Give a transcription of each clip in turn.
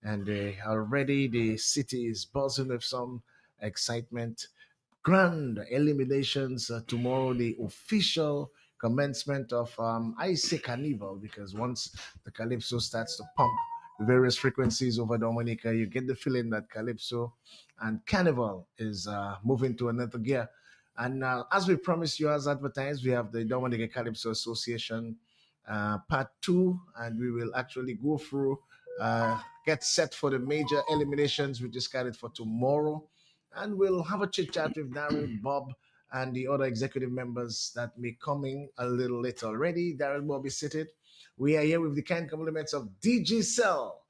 and already the city is buzzing with some excitement. Grand eliminations tomorrow, the official commencement of I say carnival because once the calypso starts to pump various frequencies over Dominica, you get the feeling that calypso and carnival is moving to another gear. And as we promised you, as advertised, we have the Dominica Calypso Association part two, and we will actually go through, get set for the major eliminations, which is scheduled for tomorrow. And we'll have a chit chat with Daryl, Bob, and the other executive members that may coming a little later already. Daryl Bob is seated. We are here with the kind compliments of DG Cell,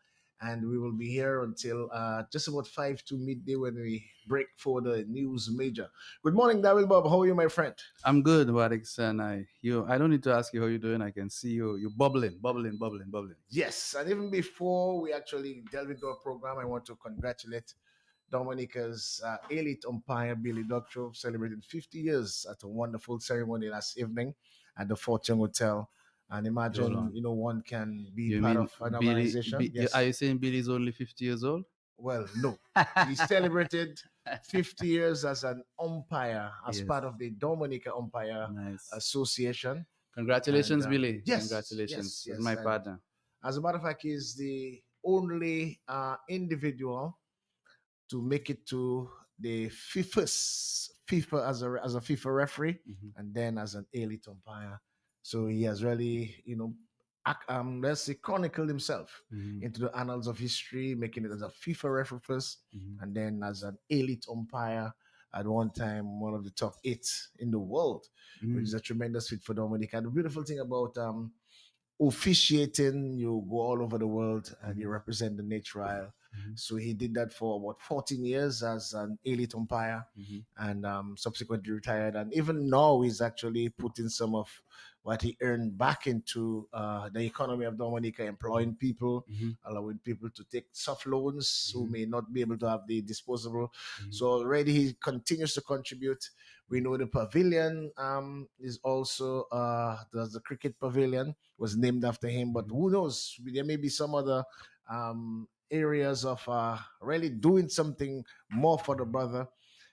and we will be here until just about 5 to midday when we break for the news major. Good morning, Daryl Bob. How are you, my friend? I'm good, Wadix, and I don't need to ask you how you're doing. I can see you bubbling, bubbling, bubbling, bubbling. Yes, and even before we actually delve into our program, I want to congratulate Dominica's elite umpire, Billy Doctorow, celebrating 50 years at a wonderful ceremony last evening at the Fortune Hotel. And Hold imagine, on. one can be You part mean of an Billy? organization. Are Yes. you saying Billy's only 50 years old? Well, no. He celebrated 50 years as an umpire, as part Yes. of the Dominica Umpire Nice. Association. And Congratulations, Billy. yes, yes, Congratulations. That's yes. my And partner. as a matter of fact, he's the only individual to make it to the FIFA as a FIFA referee, Mhm. and then as an elite umpire. So he has really, let's say, chronicled himself Mhm. into the annals of history, making it as a FIFA referee first, Mhm. and then as an elite umpire. At one time, one of the top eight in the world, which is Mhm. a tremendous feat for Dominic. And the beautiful thing about officiating, you go all over the world and you Mhm. represent the natural. Mhm. So he did that for about 14 years as an elite umpire, Mhm. and subsequently retired. And even now, he's actually putting some of what he earned back into the economy of Dominica, employing people, Mhm. allowing people to take soft loans who Mhm. may not be able to have the disposable. Mhm. So already he continues to contribute. We know the pavilion is also there's the cricket pavilion was named after him, but Mhm. who knows? There may be some other areas of really doing something more for the brother,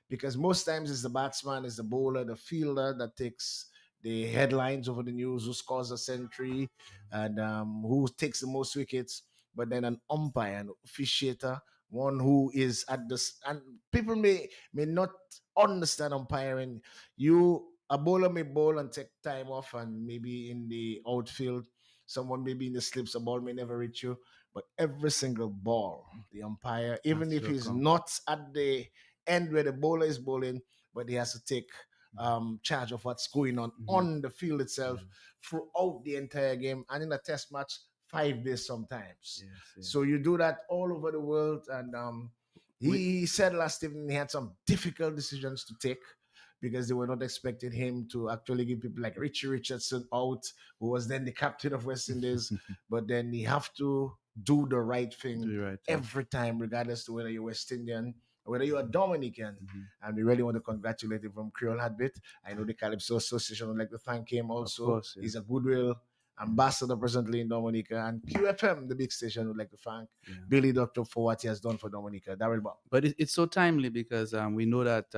because most times it's the batsman, it's the bowler, the fielder that takes the headlines over the news, who scores a century, and who takes the most wickets. But then an umpire, an officiator, one who is at this, and people may not understand umpiring. You A bowler may bowl and take time off, and maybe in the outfield, someone may be in the slips, a ball may never reach you. But every single ball, the umpire, even That's if your he's call. not at the end where the bowler is bowling, but he has to take Mhm. charge of what's going Mhm. on the field itself Mhm. throughout the entire game, and in a test match, 5 days sometimes. Yes. So Yes. you do that all over the world, and We. he said last evening he had some difficult decisions to take because they were not expecting him to actually give people like Richie Richardson out, who was then the captain of West Indies. But then he have to do the right Do thing the right thing. every time, regardless to whether you're West Indian or whether you're Dominican. Mhm. And we really want to congratulate him from Creole Heartbeat. I know the Calypso Association would like to thank him Of also. course. Yeah. He's a goodwill ambassador presently in Dominica. And QFM, the big station, would like to thank Yeah. Billy Doctor for what he has done for Dominica. Daryl Bob. But it's so timely because we know that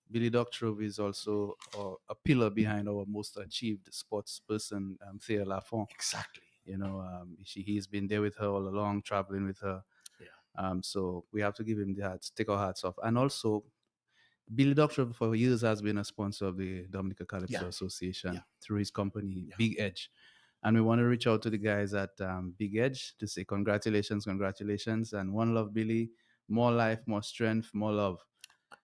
Billy Doctorow is also a pillar behind our most achieved sports person, Thea Lafont. Exactly. He's been there with her all along, traveling with her. Yeah. So we have to give him the hats, take our hats off. And also, Billy Doctorow for years has been a sponsor of the Dominica Calypso Yeah. Yeah. Association through his company, Yeah. Big Edge. And we want to reach out to the guys at Big Edge to say congratulations, congratulations, and one love, Billy. More life, more strength, more love.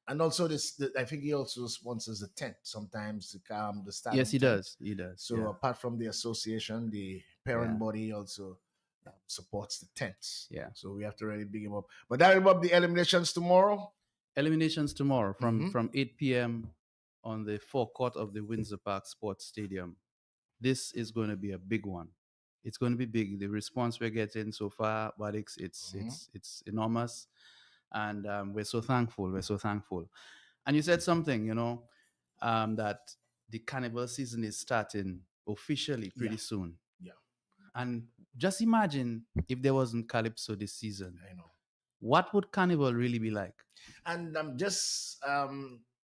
And also I think he also sponsors the tent sometimes, the Yes, stadium he tent. does. He does. So Yeah. apart from the association, the parent Yeah. body also supports the tents. Yeah. So we have to really big him up. But that about the eliminations tomorrow. Eliminations tomorrow from Mm-hmm. from 8 p.m. on the forecourt of the Windsor Park Sports Stadium. This is going to be a big one. It's going to be big. The response we're getting so far, but Mm-hmm. it's enormous, and we're so thankful. We're so thankful. And you said something, that the carnival season is starting officially Yeah. pretty soon. Yeah. And just imagine if there wasn't Calypso this season. I know. What would Carnival really be like? And I'm just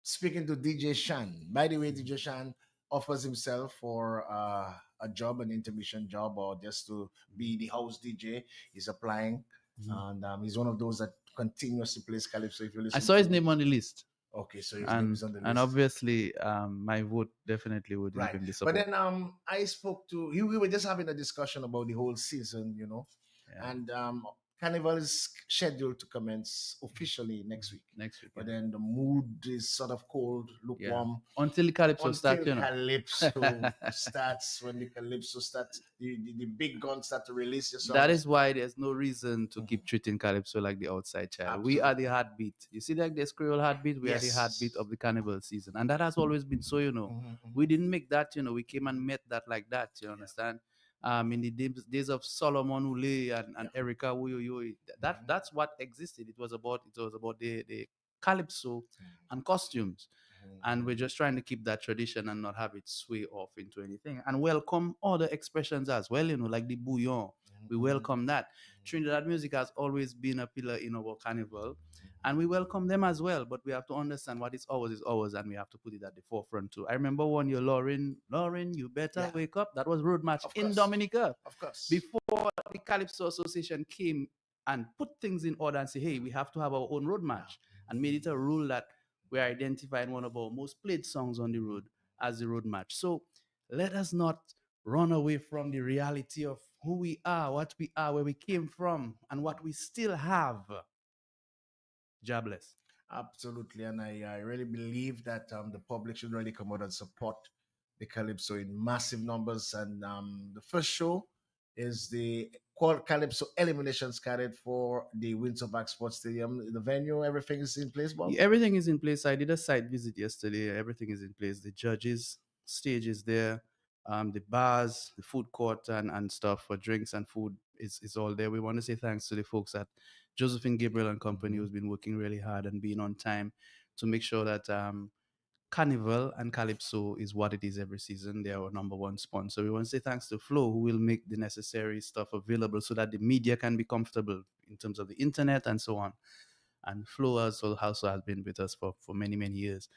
speaking to DJ Shan. By the way, DJ Shan offers himself for a job, an intermission job, or just to be the house DJ. He's applying, Mhm. and he's one of those that continuously plays calypso. If you I listen saw his to, name on the list, okay, so his name and is on the and list. obviously, my vote definitely would give Right. him the But support. then I spoke to he, we were just having a discussion about the whole season, Yeah, and Carnival is scheduled to commence officially next week. next week. But Yeah, then the mood is sort of cold, yeah. lukewarm Until the Calypso until start, Calypso starts. When the Calypso starts, the big guns start to release your That songs. is why there's no reason to Mhm. keep treating Calypso like the outside child. We are the Absolutely. heartbeat. You see, like this Creole heartbeat, we are the heartbeat Yes. of the carnival season. And that has always been so, Mhm, mhm. We didn't make that, we came and met that like that, you Yeah. understand? In the days of Solomon Ule and Yeah. Erica Wuyoyo, Mhm, that's what existed. It was about the Calypso mhm, and costumes. And we're mhm, just trying to keep that tradition and not have it sway off into anything. And welcome other expressions as well, like the bouillon. mhm, We mhm, welcome that. mhm, Trinidad music has always been a pillar in our carnival, and mhm. we welcome them as well. But we have to understand what is ours, and we have to put it at the forefront too. I remember one year, Lauren, you better Yeah. wake up. That was road match Of in course. Dominica Of course. before the Calypso Association came and put things in order and say, hey, we have to have our own road Yeah. match, and made it a rule that we're identifying one of our most played songs on the road as the road match. So let us not run away from the reality of who we are, what we are, where we came from, and what we still have. Jobless. Absolutely, and I really believe that the public should really come out and support the Calypso in massive numbers. And the first show is the Quad Calypso Eliminations carried for the Windsor Park Sports Stadium. The venue, everything is in place, Bob. Yeah, everything is in place. I did a site visit yesterday. Everything is in place. The judges, stage is there. The bars, the food court, and stuff for drinks and food is all there. We want to say thanks to the folks at Josephine Gabriel and Company, Mhm. who's been working really hard and being on time to make sure that Carnival and Calypso is what it is every season. They are our number one sponsor. We want to say thanks to Flo, who will make the necessary stuff available so that the media can be comfortable in terms of the internet and so on. And Flo also has been with us for many, many years.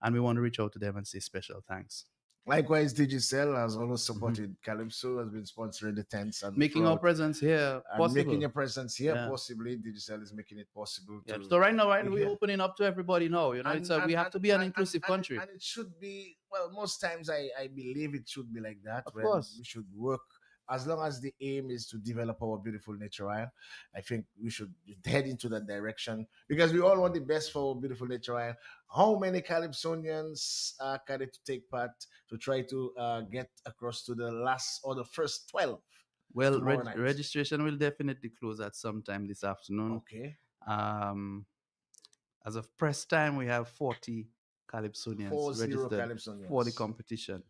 And we want to reach out to them and say special thanks. Likewise, Digicel has always Mhm. supported Calypso, has been sponsoring the tents and Making our throughout, presence here and making possible. your presence here Yeah. possibly. Digicel is making it possible Yeah. to So right now, right, be we're here. opening up to everybody now. and We and have and to be an and and, inclusive and, it, country. and it should be, well, most times I believe it should be like that, Of when course. we should work, as long as the aim is to develop our beautiful nature isle. I think we should head into that direction, because we all want the best for our beautiful nature isle. How many Calypsonians are carried to take part to try to get across to the last or the first 12 Well, tomorrow night? registration will definitely close at some time this afternoon. Okay. Um, as of press time, we have 40 Four Calypsonians zero registered for the Calypsonians. competition.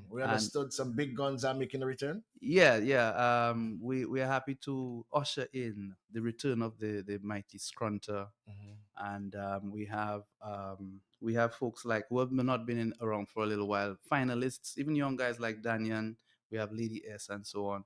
We And understood some big guns are making a return. yeah, yeah, we are happy to usher in the return of the mighty Scrunter. Mhm. And we have folks like who have not been around for a little while, finalists, even young guys like Danyan. We have Lady S and so on,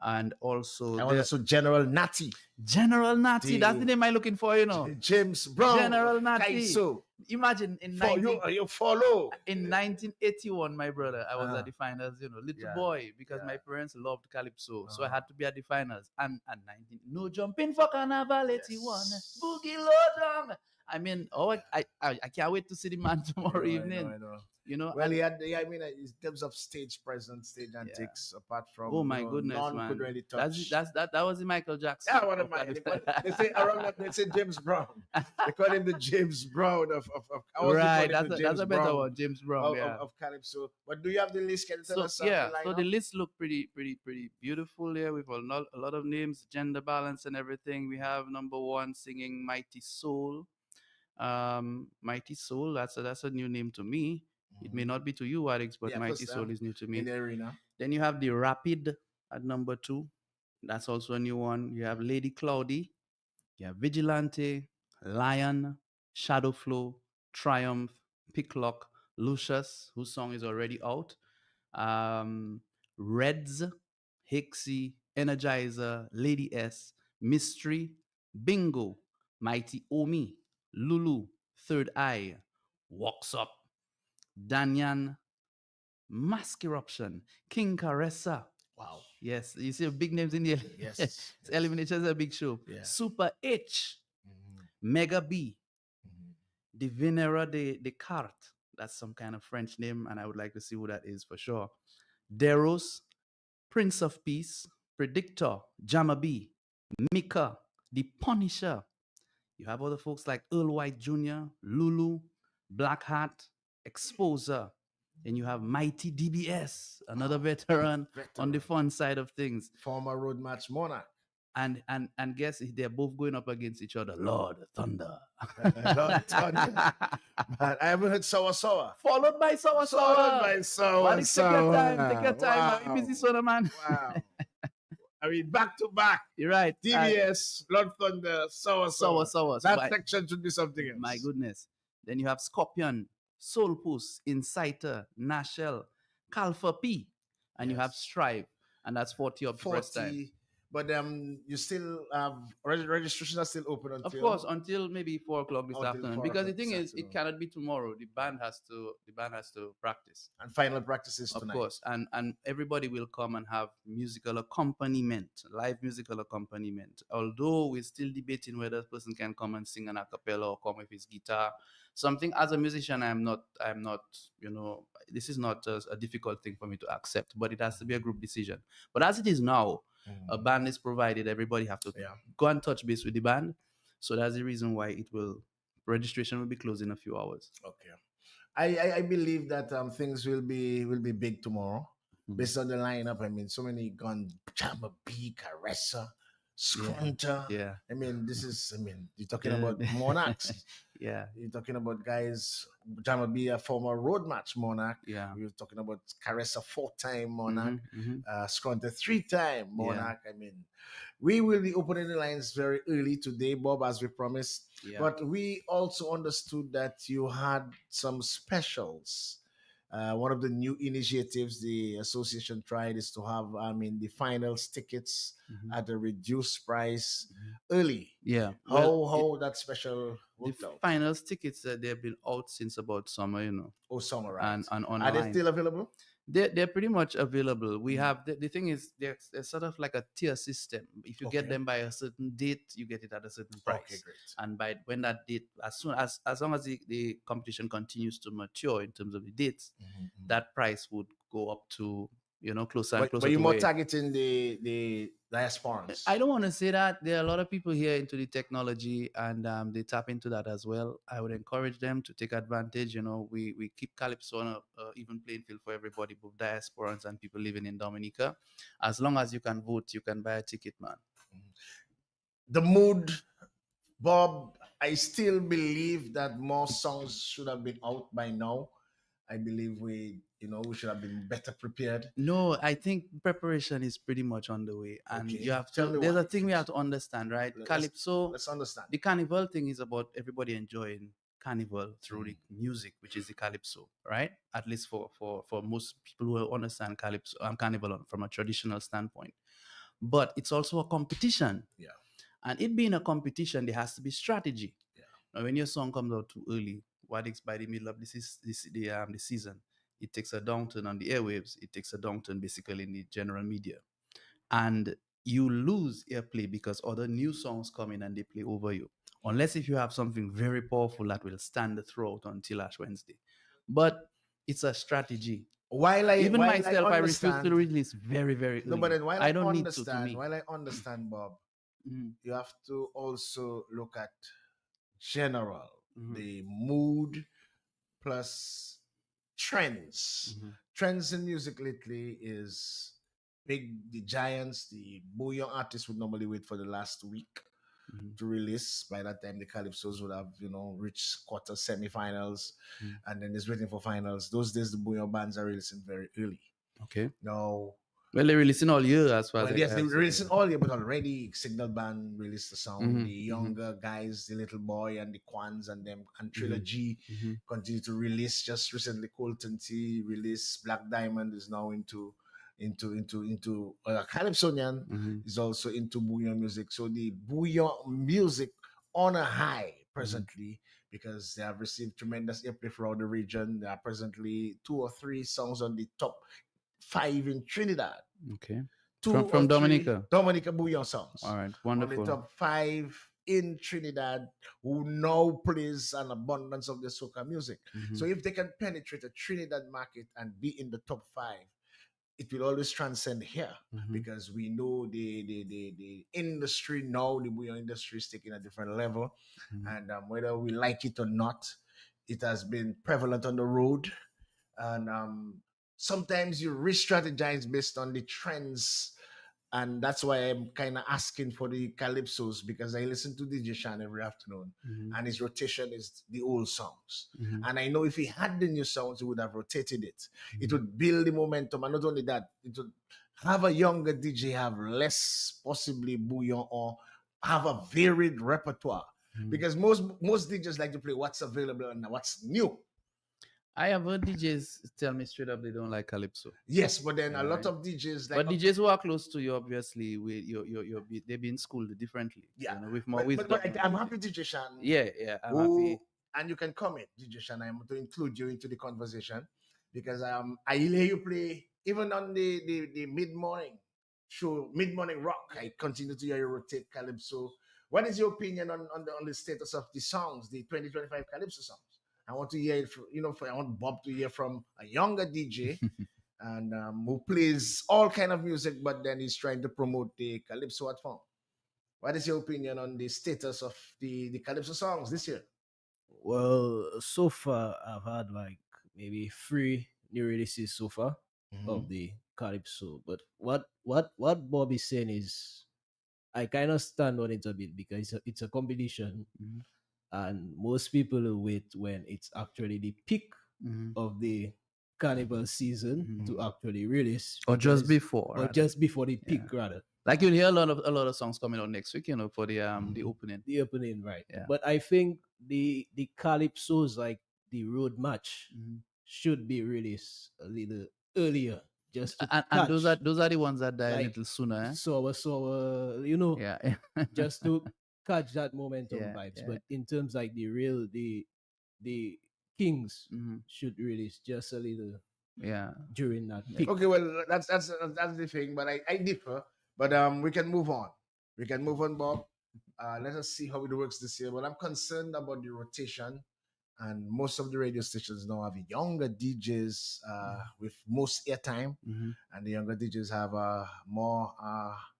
and also I want to there so General Natty, General Natty. That's the the name I'm looking for. James Brown of General Natty. Kaiso. Imagine For you, you follow. in 1981, my brother, I was Uh, at the finals, little yeah, boy, because yeah. my parents loved Calypso. So I Uh, had to be at the finals. And 19, no jumping for Carnival 81, yes. Boogie Low down. I mean, Yeah. I can't wait to see the man I tomorrow know, I know, evening, I know. Well, and he had, yeah, I mean, in terms of stage presence, stage yeah. antics, apart Oh from, my goodness, none could man. really touch. That was the Michael Jackson Yeah, what of am I? Calypso. They say around that, they say James Brown. They call him the James Brown of I was they call Right, him the that's James a better Brown one, James Brown. Yeah. of Calypso. But do you have the list? Can you tell So us the yeah, so the lineup? list look pretty beautiful here with a lot of names, gender balance and everything. We have number one singing Mighty Soul. Mighty Soul, that's a new name to me. It may Mhm. not be to you, Alex, but Yeah, Mighty first Soul is new to in me. the arena. Then you have the Rapid at number two. That's also a new one. You have Lady Cloudy, you have Vigilante, Lion, Shadow Flow, Triumph, Picklock, Lucius, whose song is already out, um, Reds, Hixie, Energizer, Lady S, Mystery, Bingo, Mighty Omi, Lulu, Third Eye, Walks Up, Danyan, Mask Eruption, King Caressa. Wow. Yes, you see big names in the Yes. Yes. Elimination is a big show. Yeah. Super H, Mhm. Mega B, Mhm. Divinera de Descartes. That's some kind of French name, and I would like to see who that is for sure. Deros, Prince of Peace, Predictor, Jamma B, Mika, The Punisher. You have other folks like Earl White Jr., Lulu, Black Hat, Exposer. Then you have Mighty DBS, another Wow. veteran on the Veteran. fun side of things. Former road match monarch. And guess they're both going up against each other. Lord Thunder. Lord Thunder. Man, I haven't heard Sour Sour. Followed by Sour Followed Sour. by Sour Well, take your time. Take your Sour. time. Now. You busy, Wow. son of man. Wow. I mean, back to back. You're right. TBS, Lord Thunder, Sour Sour Sour. Sour. That section should be something My else. goodness. Then you have Scorpion, Soul Puss, Inciter, Nashel, Calfa P, and you have Yes. Strive, and that's 40 up the first time. 40. But you still have registration are still open Of course, until until maybe 4 o'clock this until afternoon. 4 Because the o'clock thing this is, it afternoon. cannot be tomorrow. The band has to practice. And final practices Of tonight. course, and everybody will come and have musical accompaniment, live musical accompaniment. Although we're still debating whether a person can come and sing an a cappella or come with his guitar. Something as a musician, I'm not. This is not a difficult thing for me to accept, but it has to be a group decision. But as it is now, a band is provided. Everybody have to Yeah. go and touch base with the band. So that's the reason why registration will be closed in a few hours. Okay. I believe that things will be big tomorrow Mhm. based on the lineup. I mean, so many gun Jamba B, Caressa, Scrunter. Yeah. You're talking about monarchs. Yeah. You're talking about guys, Jama B, a former road match monarch. Yeah. We're talking about Caressa, 4-time monarch. Mhm. Scrunter, 3-time Yeah. monarch. I mean, we will be opening the lines very early today, Bob, as we promised. Yeah. But we also understood that you had some specials. One of the new initiatives the association tried is to have, the finals tickets Mhm. at a reduced price Mhm. early. Yeah. How that special The worked out? finals tickets they've been out since about summer. Oh, summer, right? And Are they online. still available? They're pretty much available. We Mhm. have the thing is they're sort of like a tier system. If you get Okay. them by a certain date, you get it at a certain Okay, price. great. And by when that date, as long as the competition continues to mature in terms of the dates, Mhm. that price would go up to closer and But closer you're to more where targeting the diasporans. I don't want to say that. There are a lot of people here into the technology and they tap into that as well. I would encourage them to take advantage. We keep Calypso on a even playing field for everybody, both diasporans and people living in Dominica. As long as you can vote, you can buy a ticket, man. The mood, Bob, I still believe that more songs should have been out by now. I believe we should have been better prepared. No, I think preparation is pretty much on the way. And Okay. you have Tell to, me there's why. a thing we have to understand, right? Let's Calypso, let's understand. the carnival thing is about everybody enjoying carnival through Mhm. the music, which is the calypso, right? At least for most people who understand calypso, carnival from a traditional standpoint. But it's also a competition, Yeah. and it being a competition, there has to be strategy. Yeah. Now, when your song comes out too early, what is by the middle of the season, it takes a downturn on the airwaves. It takes a downturn basically in the general media, and you lose airplay because other new songs come in and they play over you. Unless if you have something very powerful that will stand throughout until Ash Wednesday. But it's a strategy. While I Even while I myself, I refuse to understand, release very, very no, but early. then while I I don't need to understand, me. while I understand, Bob, Mhm, you have to also look at general, mhm, the mood plus trends. mhm, Trends in music lately is big. The giants, the young artists would normally wait for the last week mhm, to release. By that time, the Calypsos would have reached quarter semifinals, mhm. and then it's waiting for finals. Those days, the bouyon bands are releasing very early. Okay. Now, Well, they're releasing all year as far as well, I yes, they have were seen. releasing all year, but already Signal Band released the sound. Mhm, The mhm, younger guys, the Little Boy and the Quans and them, and mhm, Trilogy mhm. continue to release. Just recently, Colton T released. Black Diamond is now into into Calypsonian Mhm. is also into bouillon music. So the bouillon music on a high Mhm. presently because they have received tremendous airplay throughout the region. There are presently two or three songs on the top five in Trinidad, Okay. two or From three Dominica. Dominica Bouillon All songs right. on the Wonderful. top five in Trinidad who now plays an abundance of the soca music. So Mhm. if they can penetrate the Trinidad market and be in the top five, it will always transcend here Mhm. because we know the industry now, the bouillon industry is taking a different level. Mhm. And whether we like it or not, it has been prevalent on the road and sometimes you re-strategize based on the trends, and that's why I'm kind of asking for the calypsos because I listen to DJ Shan every afternoon, Mhm. and his rotation is the old songs. Mhm. And I know if he had the new songs, he would have rotated it. It Mhm. would build the momentum, and not only that, it would have a younger DJ have less possibly bouillon or have a varied repertoire Mhm. because most DJs like to play what's available and what's new. I have heard DJs tell me straight up they don't like calypso. Yes, but then All a lot right. of DJs like But DJs who are close to you, obviously, with they've been schooled differently, yeah, with more but wisdom I'm and happy DJ Shan yeah, yeah. I'm who happy. and you can comment DJ Shan. I'm to include you into the conversation because I hear you play even on the mid morning show, mid morning rock. I continue to hear you rotate calypso. What is your opinion on the status of the songs, the 2025 calypso songs? I want to hear it. I want Bob to hear from a younger DJ and who plays all kind of music, but then he's trying to promote the calypso art form. What is your opinion on the status of the calypso songs this year? Well, so far I've had like maybe three new releases so far Mm-hmm. of the Calypso. But what Bob is saying is I kind of stand on it a bit because it's a competition, Mhm. and most people will wait when it's actually the peak Mhm. of the carnival season Mhm. to actually release Or just because before, or rather. just before the Yeah. peak rather Like you'll hear a lot of songs coming out next week, for the Mm-hmm. opening. the opening, right? Yeah. But I think the calypsos like the road match Mhm. should be released a little earlier just to And those are catch those are the ones that die a like little sooner. so Yeah. just to catch that momentum Yeah. vibes. Yeah. But in terms like the kings Mhm. should release just a little Yeah. during that Yeah. peak. Okay, well that's the thing, but I differ. But we can move on. We can move on, Bob. Let us see how it works this year. But I'm concerned about the rotation, and most of the radio stations now have younger DJs with most airtime, Mhm. and the younger DJs have more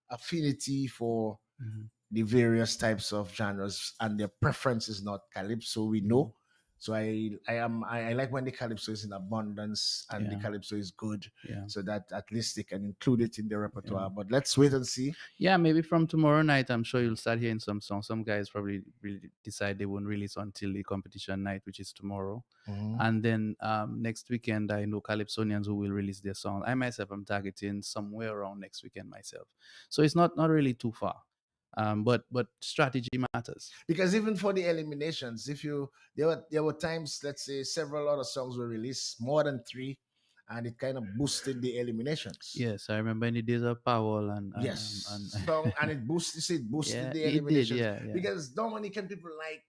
affinity for Mhm. the various types of genres, and their preference is not calypso. We Mhm. know. So I like when the calypso is in abundance and the Yeah. calypso is good, Yeah. so that at least they can include it in their Yeah. repertoire. But let's wait and see. Yeah, maybe from tomorrow night, I'm sure you'll start hearing some songs. Some guys probably really decide they won't release until the competition night, which is tomorrow. Mhm. And then next weekend, I know Calypsonians who will release their song. I myself am targeting somewhere around next weekend myself. So it's not really too far. But strategy matters. Because even for the eliminations, if you there were times, let's say several other songs were released, more than three, and it kind of boosted the eliminations. Yes, I remember in the days of Powell and Yes, song and it boosted it boosted yeah, the it did. eliminations Yeah, yeah, because Dominican people like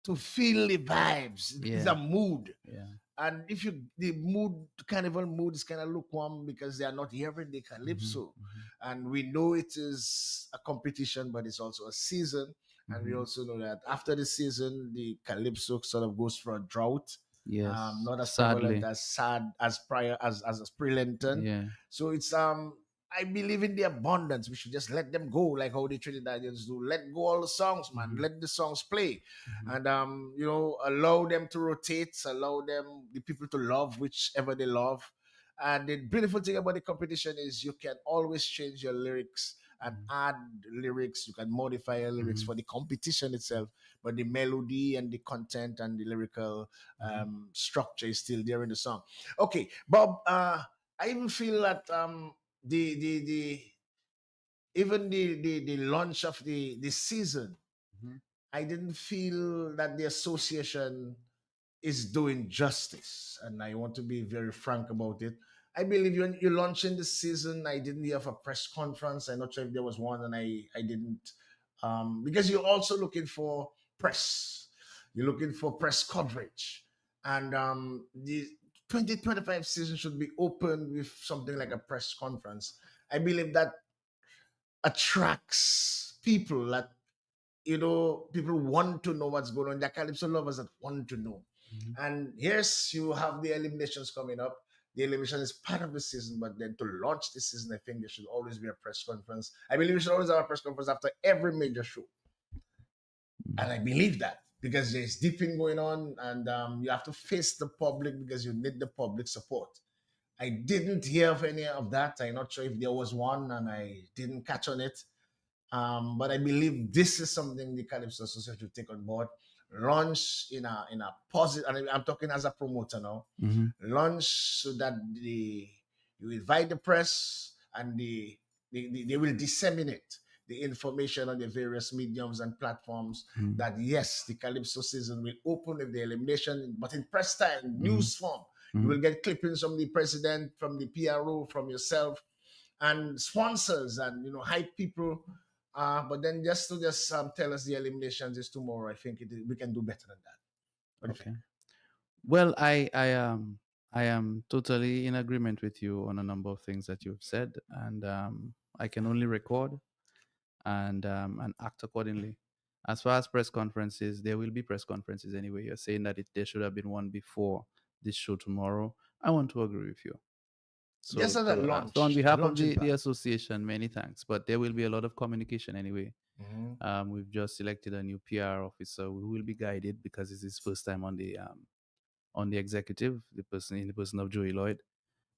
to feel the vibes. It's yeah, a mood. yeah. And if you the mood carnival mood is kind of lukewarm because they are not hearing the Hmm. calypso. And we know it is a competition, but it's also a season. And we Hmm. also know that after the season, the calypso sort of goes for a drought. Yes, Not as prevalent sadly. as sad as prior as Prelenton. Yeah. So it's I believe in the abundance. We should just let them go, like how the Trinidadians do. Let go all the songs, man. Hmm. Let the songs play, Hmm. and allow them to rotate. Allow them the people to love whichever they love. And the beautiful thing about the competition is you can always change your lyrics and add lyrics. You can modify your lyrics Hmm. for the competition itself, but the melody and the content and the lyrical Hmm. structure is still there in the song. Okay, Bob. I even feel that the even the launch of the season, Hmm. I didn't feel that the association is doing justice, and I want to be very frank about it. I believe you're launching this season. I didn't hear of a press conference. I'm not sure if there was one, and I didn't. Because you're also looking for press. You're looking for press coverage, and the 2025 season should be opened with something like a press conference. I believe that attracts people that people want to know what's going on. There are calypso lovers that want to know. Mhm. And yes, you have the eliminations coming up. The elimination is part of the season, but then to launch the season, I think there should always be a press conference. I believe we should always have a press conference after every major show. And I believe that because there's dipping going on, and you have to face the public because you need the public support. I didn't hear of any of that. I'm not sure if there was one, and I didn't catch on it. But I believe this is something the Calypso Association should take on board. Launch in a positive, and I'm talking as a promoter now. Mhm. Launch so that you invite the press, and they will disseminate the information on the various mediums and platforms Mhm. that yes, the Calypso season will open with the elimination, but in press time, Mhm. news form. You will Mhm. get clippings from the president, from the PRO, from yourself, and sponsors, and hype people. But then just tell us the eliminations is tomorrow. I think we can do better than that. What do you think? Okay. Well, I am totally in agreement with you on a number of things that you've said, and I can only record and act accordingly. As far as press conferences, there will be press conferences anyway. You're saying that there should have been one before this show tomorrow. I want to agree with you. Just as a So on launch, a behalf of launching the pad. association, many thanks. But there will be a lot of communication anyway. Mhm. We've just selected a new PR officer who will be guided because it's his first time on the executive, the person of Joey Lloyd,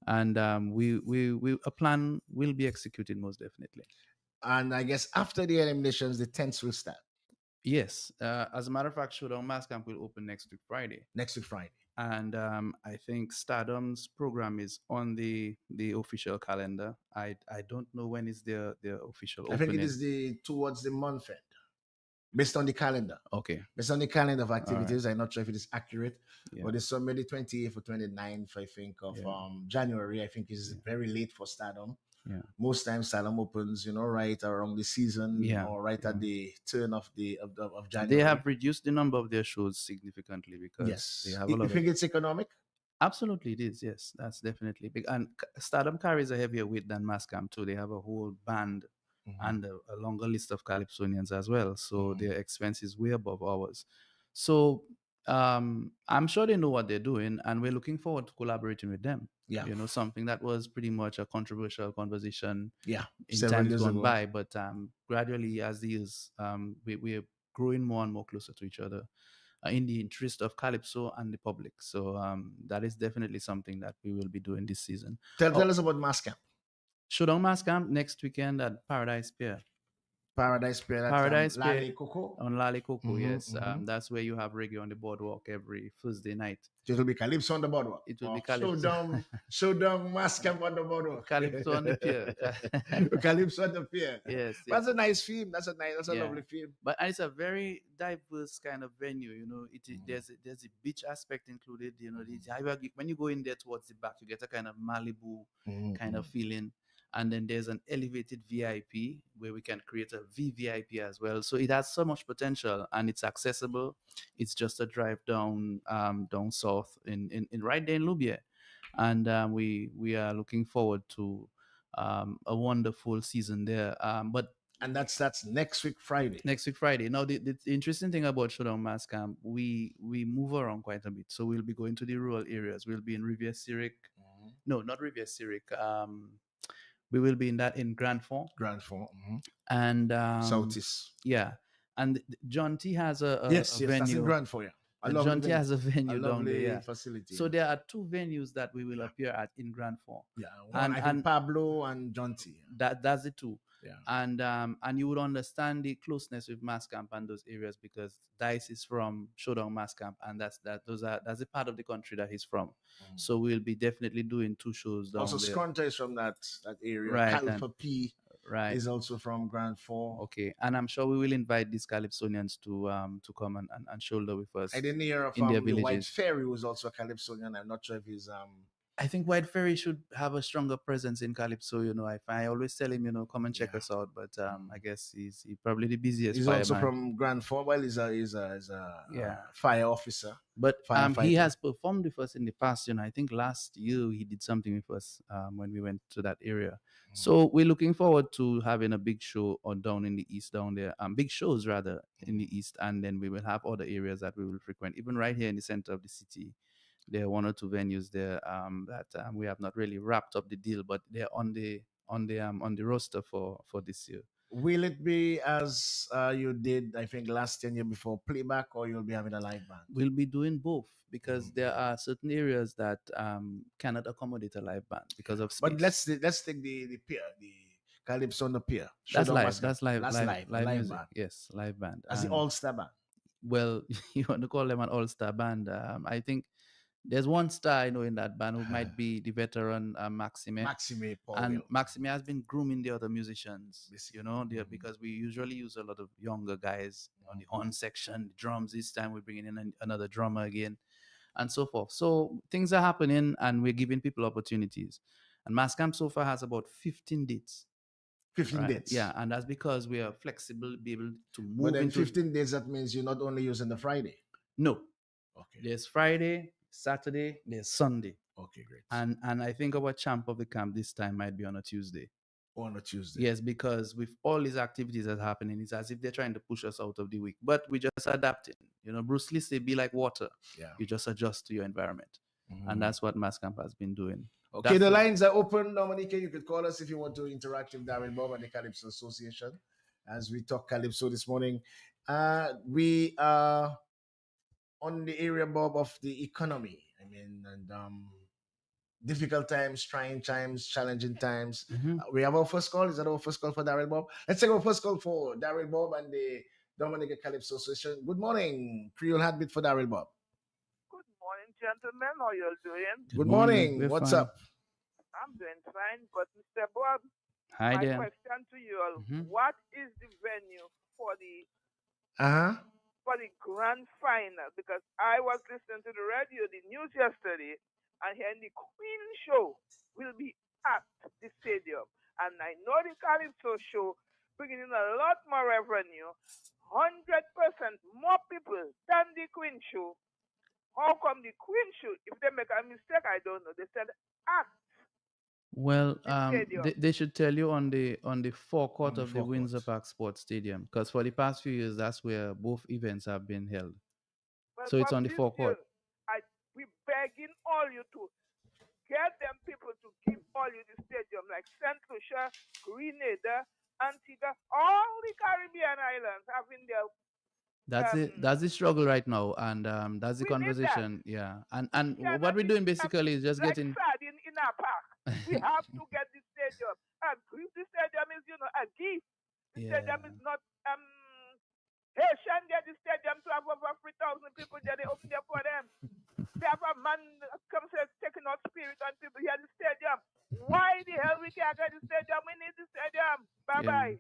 and we a plan will be executed most definitely. And I guess after the eliminations, the tents will start Yes, as a matter of fact, Showdown Mass Camp will open next week Friday, next week Friday. and I think Stardom's program is on the official calendar. I don't know when is their official I think it opening. is the towards the month end, based on the calendar. Okay, Based on the calendar of all right, activities, I'm not sure if it is accurate, yeah, but it's somewhere the 28th or 29th, I think, of yeah, January. I think is yeah, very late for Stardom. yeah, Most times Stardom opens, right around the season yeah, or right yeah. at the turn of They January. have reduced the number of their shows significantly because they Yes, have a you lot of. think it's economic? Absolutely, it is. Yes, that's definitely big. And Stardom carries a heavier weight than Mascam too. They have a whole band Hmm. and a longer list of Calypsonians as well. So Hmm. their expense is way above ours. So I'm sure they know what they're doing, and we're looking forward to collaborating with them. Yeah, Something that was pretty much a controversial conversation yeah. in Several times years gone ago, by, but gradually, as the years, we're growing more and more closer to each other in the interest of Calypso and the public. So that is definitely something that we will be doing this season. tell Oh, us about Mass Camp, Showdown Mass Camp next weekend at Paradise Pier. Paradise Pier. That's Paradise Pier Lale Coco. on Lale Coco, Hmm. yes. Hmm. That's where you have reggae on the boardwalk every Thursday night. It will be Calypso on the boardwalk. It will be Or Calypso. show down Mass Camp on the boardwalk. Calypso on the pier. Calypso on the pier. Yes, That's yes. a nice theme. That's a Yeah, lovely theme. but and it's a very diverse kind of venue. Mhm. There's a beach aspect included. Mhm. When you go in there towards the back, you get a kind of Malibu kind of Mhm. feeling, and then there's an elevated VIP where we can create a VVIP as well. So it has so much potential, and it's accessible. It's just a drive down south in right there in Lubier, and we are looking forward to a wonderful season there. But And that's next week Friday. next week Friday. Now the interesting thing about Showdown Mass Camp, we move around quite a bit. So we'll be going to the rural areas. We'll be in Rivière Syric. Mhm. No, not Rivière Syric. We will be in Grand Fond. Grand Fond. Mhm. And Southeast. yeah. And John T has a Yes, yes, that's in venue. Grand Fond. Yeah, a lovely John T venue, has a a venue down there, lovely yeah. facility. So Yeah, there are two venues that we will appear at in Grand Fond. yeah. One, And I think and Pablo and John T. that's the two. Yeah. And you would understand the closeness with Mass Camp and those areas because Dice is from Showdown Mass Camp, and that's a part of the country that he's from. Mhm. So we'll be definitely doing two shows Also, down there. Skrunta is from that area. Right, and Calfa P right. is also from Grand Fond. Okay. And I'm sure we will invite these Calypsonians to come and shoulder with I us didn't hear of in their the White villages. Fairy, who's also a Calypsonian. I'm not sure if he's I think White Ferry should have a stronger presence in Calypso. I always tell him, come and check Yeah. us out. But I Mm. guess he probably the busiest He's also fireman. from Grand Fort. Well, he's a Yeah. fire officer, But he firefighter. has performed with us in the past. I think last year he did something with us when we went to that area. Mm, So we're looking forward to having a big show on down in the east down there. Big shows rather in mm. the east, and then we will have other areas that we will frequent. Even right here in the center of the city, there are one or two venues there that we have not really wrapped up the deal, but they're on the roster for this year. Will it be as you did, I think, last year and year before, playback, or you'll be having a live band? We'll be doing both because Mm. there are certain areas that cannot accommodate a live band because Yeah. of But space. let's take the pier, the Calypso on the pier, That's Showdown live. Mascot. That's live. That's Live. live, a Live live music. band. Yes, live band. As the And all-star band. well, you want to call them an all-star band? I think there's one star I know in that band who might be the veteran Maxime. Maxime And Powell, Maxime has been grooming the other musicians, basically. Mm. because we usually use a lot of younger guys on the Mm. horn section, the drums. This time we're bringing in another drummer again, and so forth. So things are happening, and we're giving people opportunities. And Masscamp so far has about 15 dates, 15 right? dates. Yeah, and that's because we are flexible, be able to But move then into. 15 days, that means you're not only using the Friday. No, Okay. there's Friday, Saturday, there's Sunday, Okay, great. and I think our champ of the camp this time might be on a Tuesday. On a Tuesday. Yes, because with all these activities that's happening, it's as if they're trying to push us out of the week. But we just adapting. Bruce Lee say, be like water. Yeah. You just adjust to your environment. And Mhm. that's what Masscamp has been doing. Okay, That's the the- lines are open. Dominique, you could call us if you want to interact with Darren Bob and the Calypso Association as we talk Calypso this morning. We are on the area, Bob, of the economy. I mean, and difficult times, trying times, challenging times. Mhm. We have our first call. Is that our first call for Darren Bob? Let's take our first call for Darren Bob and the Dominic Calypso Association. Good morning, Creole Heartbeat for Darren Bob. Good morning, gentlemen. How you all doing? Good Morning. morning. We're What's fine. up? I'm doing fine. But Mr. Bob, Hi my there. question to you all: Mhm. what is the venue for the Uh huh. grand final? Because I was listening to the radio, the news yesterday, and hearing the Queen show will be at the stadium, and I know the Calypso show bringing in a lot more revenue, 100% more people than the Queen show. How come the Queen show? If they make a mistake, I don't know. They said at Well, the stadium. they should tell you on the forecourt On the of the Windsor forecourt. Park Sports Stadium, because for the past few years that's where both events have been held. Well, So it's Bob, on the this forecourt. year, we begging all you to get them people to give all you the stadium, like St. Lucia, Grenada, Antigua, all the Caribbean islands having their. That's Um, it. That's the struggle right now, and that's the we need that. conversation. Yeah, and We what cannot we're be doing basically is just like getting. sardine in a park. We have to get the stadium. And if the stadium is, a gift, the Yeah, stadium is not Haitian get the stadium to have over 3,000 people there. They open there for them. They have a man come say taking out spirit on people here at the stadium. Why the hell we can't get the stadium? We need the stadium. Bye yeah. bye.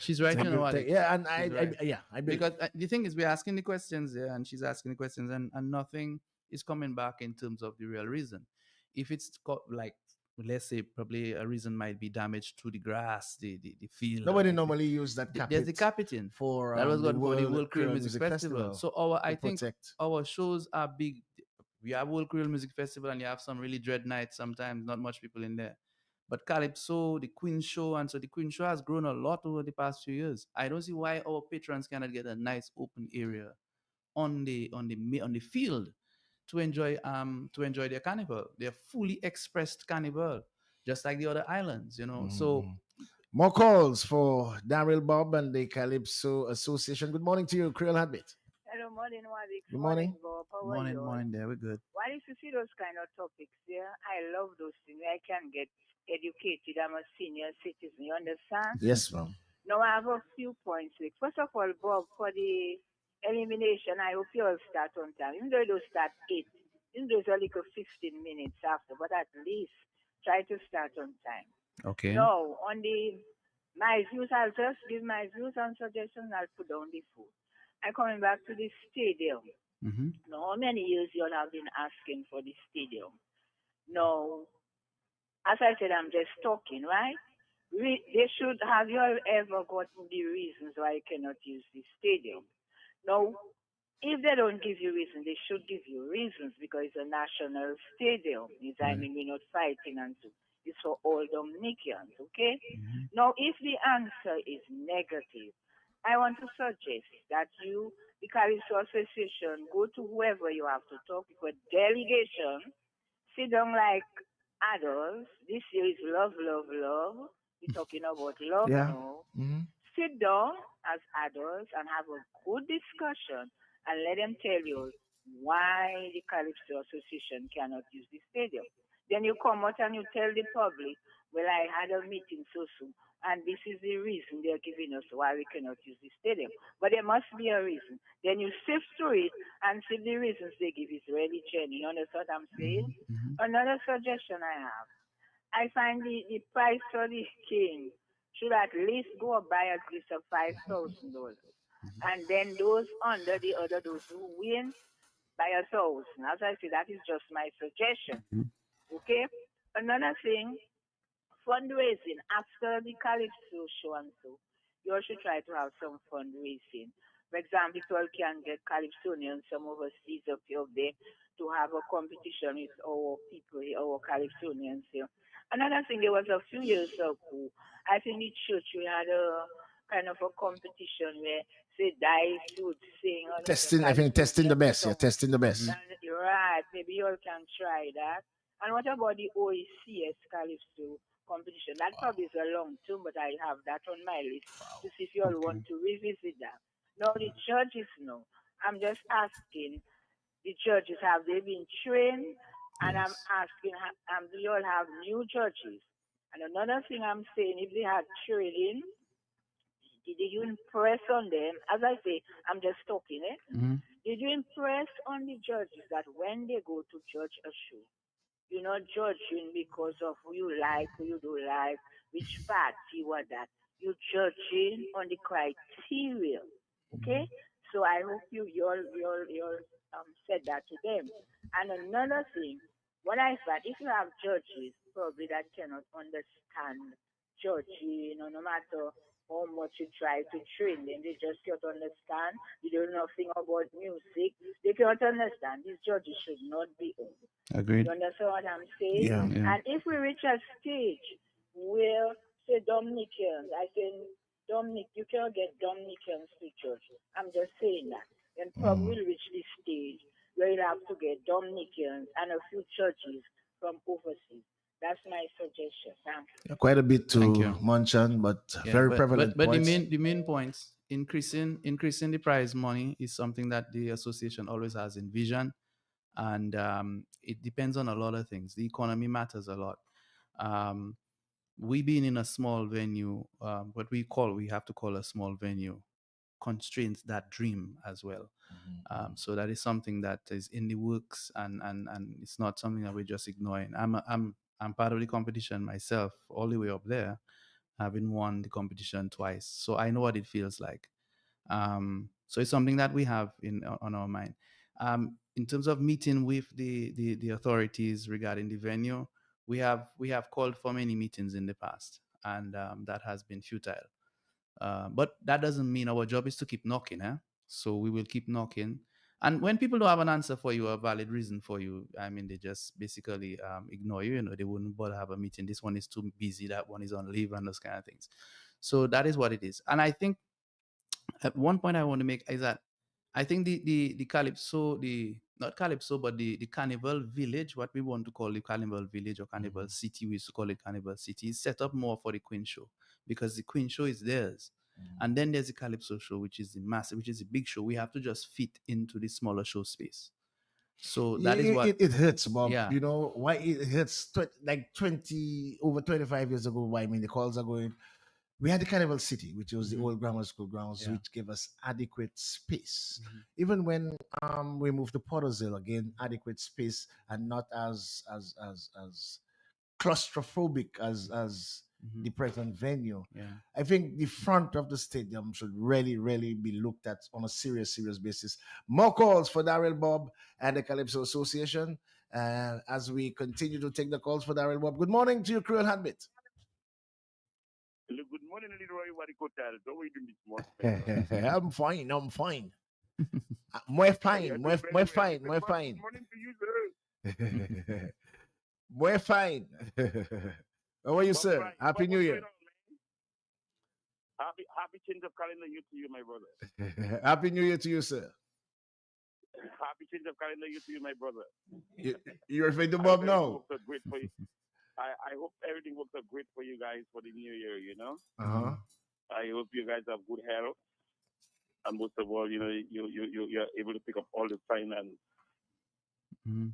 She's right, Alex. Yeah, and She's right. yeah, I believe. Because the thing is, we're asking the questions, yeah, and she's asking the questions, and nothing is coming back in terms of the real reason. If it's like, let's say, probably a reason might be damage to the grass, the field, or Nobody the normally use that there's the carpet capitan for that was the going for the World World Creole Creole Music Music Festival. Festival So to I think protect. our shows are big. We have World Creole Music Festival, and you have some really dread nights. Sometimes not much people in there. But Calypso, the Queen Show, and so the Queen Show has grown a lot over the past few years. I don't see why our patrons cannot get a nice open area on the field to enjoy their carnival. They're fully expressed carnival, just like the other islands. So Mhm. More calls for Daryl Bob and the Calypso Association. Good morning to you, Creole Heartbeat. Hello, morning, Alex. Good Morning, morning. Bob. How are morning, you all? morning there, we're good. Why if you see those kind of topics there, I love those things. I can get educated. I'm a senior citizen. You understand? Yes, ma'am. Now I have a few points. Like, first of all, Bob, for the elimination, I hope you all start on time. Even though you don't start 8, even though it's only 15 minutes after, but at least try to start on time. Okay. No, on the my views, I'll just give my views and suggestions. I'll put down the food. I'm coming back to the stadium. Mm-hmm. Now, how many years you all have been asking for the stadium? No, as I said, I'm just talking, right? They should have you ever gotten the reasons why you cannot use the stadium? No, if they don't give you reasons, they should give you reasons because it's a national stadium. I Right. mean, we're not fighting and so it's for all Dominicans, okay? Mhm. Now, if the answer is negative, I want to suggest that you, the Calypso Association, go to whoever you have to talk because delegation sit down like adults. This year is love, love, love. We're talking about love Yeah. now. Hmm. Sit down as adults and have a good discussion and let them tell you why the Calypso Association cannot use the stadium. Then you come out and you tell the public, well, I had a meeting so soon, and this is the reason they're giving us why we cannot use the stadium. But there must be a reason. Then you sift through it and see if the reasons they give is really genuine. You understand what I'm saying? Mhm. Mhm. Another suggestion I have, I find the price for the king should at least go up by at least a $5,000. And then those under the other, those who win by 1,000. As I say, that is just my suggestion. Mhm. Okay? Another thing, fundraising after the Calypso show and so, you all should try to have some fundraising. For example, people can get Calypsonians some overseas up there to have a competition with our people, our Calypsonians here. Another thing, there was a few years ago, I think in church we had a kind of a competition where, say, dice would sing on a Testing, I think testing the Calypsonian best. Yeah, song. testing the best. Mhm. And you're right, maybe you all can try that. And what about the OECS Calypso competition? That probably is a long term, but I have that on my list to see if you all Okay. want to revisit that. Now, the judges know. I'm just asking the judges, have they been trained? And I'm Yes. asking, do you all have new judges? And another thing I'm saying, if they had training, did you impress on them? As I say, I'm just talking, eh? Mhm. Did you impress on the judges that when they go to judge a show, you're not judging because of who you like, who you don't like, which party, what that. You're judging on the criteria. Okay? So I hope you all said that to them. And another thing, what I find, if you have judges probably that cannot understand judging, or no matter how much you try to train them, they just can't understand. You don't know nothing about music. They cannot understand. These judges should not be on. You Agreed. understand what I'm saying? Yeah. Yeah. And if we reach a stage where, say, Dominicans, I say, Dominic, you cannot get Dominicans to church. I'm just saying that. Then probably Mm. we'll reach this stage where you'll have to get Dominicans and a few churches from overseas. That's my suggestion. Thank you. Yeah, quite a bit Thank to you. mention, but Yeah, very but prevalent the points. main points, increasing the prize money is something that the association always has in vision, and it depends on a lot of things. The economy matters a lot. Um, we being in a small venue, what we have to call a small venue, constrains that dream as well. So that is something that is in the works, and it's not something that we're just ignoring. I'm part of the competition myself, all the way up there, having won the competition twice, so I know what it feels like. So it's something that we have on our mind. In terms of meeting with the authorities regarding the venue, we have called for many meetings in the past, and that has been futile. But that doesn't mean our job is to keep knocking, eh? So we will keep knocking. And when people don't have an answer for you, a valid reason for you, I mean, they just basically ignore you. You know, they wouldn't bother have a meeting. This one is too busy. That one is on leave, and those kind of things. So that is what it is. And I think at one point I want to make is that I think the calypso, the not calypso, but the carnival village, what we want to call the carnival village or carnival city, we used to call it carnival city, is set up more for the Queen show, because the Queen show is theirs. And then there's the calypso show, which is the massive, which is the big show. We have to just fit into the smaller show space. So that is what, It hurts, Bob. yeah. You know why it hurts? Like 20 over 25 years ago. Why? I mean, the calls are going. We had the Carnival City, which was the Mhm. old grammar school grounds, Yeah. which gave us adequate space. Mhm. Even when we moved to Portersville, again, adequate space and not as claustrophobic as Mhm. the present venue. Yeah. I think the front of the stadium should really be looked at on a serious basis. More calls for Daryl Bob and the Calypso Association. as we continue to take the calls for Daryl Bob. Good morning to you, Creole Handbit. Hello, good morning, Leroy Warikotal. How are you doing this morning, my brother? I'm fine. I'm fine. More You're fine. doing very More well. fine. Listen, More first, good fine. morning to you, sir. More fine. How are you, Bob sir? Fry. Happy Bob, New what's going Year. on, man? Happy change of calendar year to you, my brother. Happy New Year to you, sir. Happy change of calendar year to you, my brother. You, you're afraid to I hope Bob everything now? works out great for you. I hope everything works out great for you guys for the new year, you know? Uh-huh. I hope you guys have good health. And most of all, you know, you're able to pick up all the finance Mhm.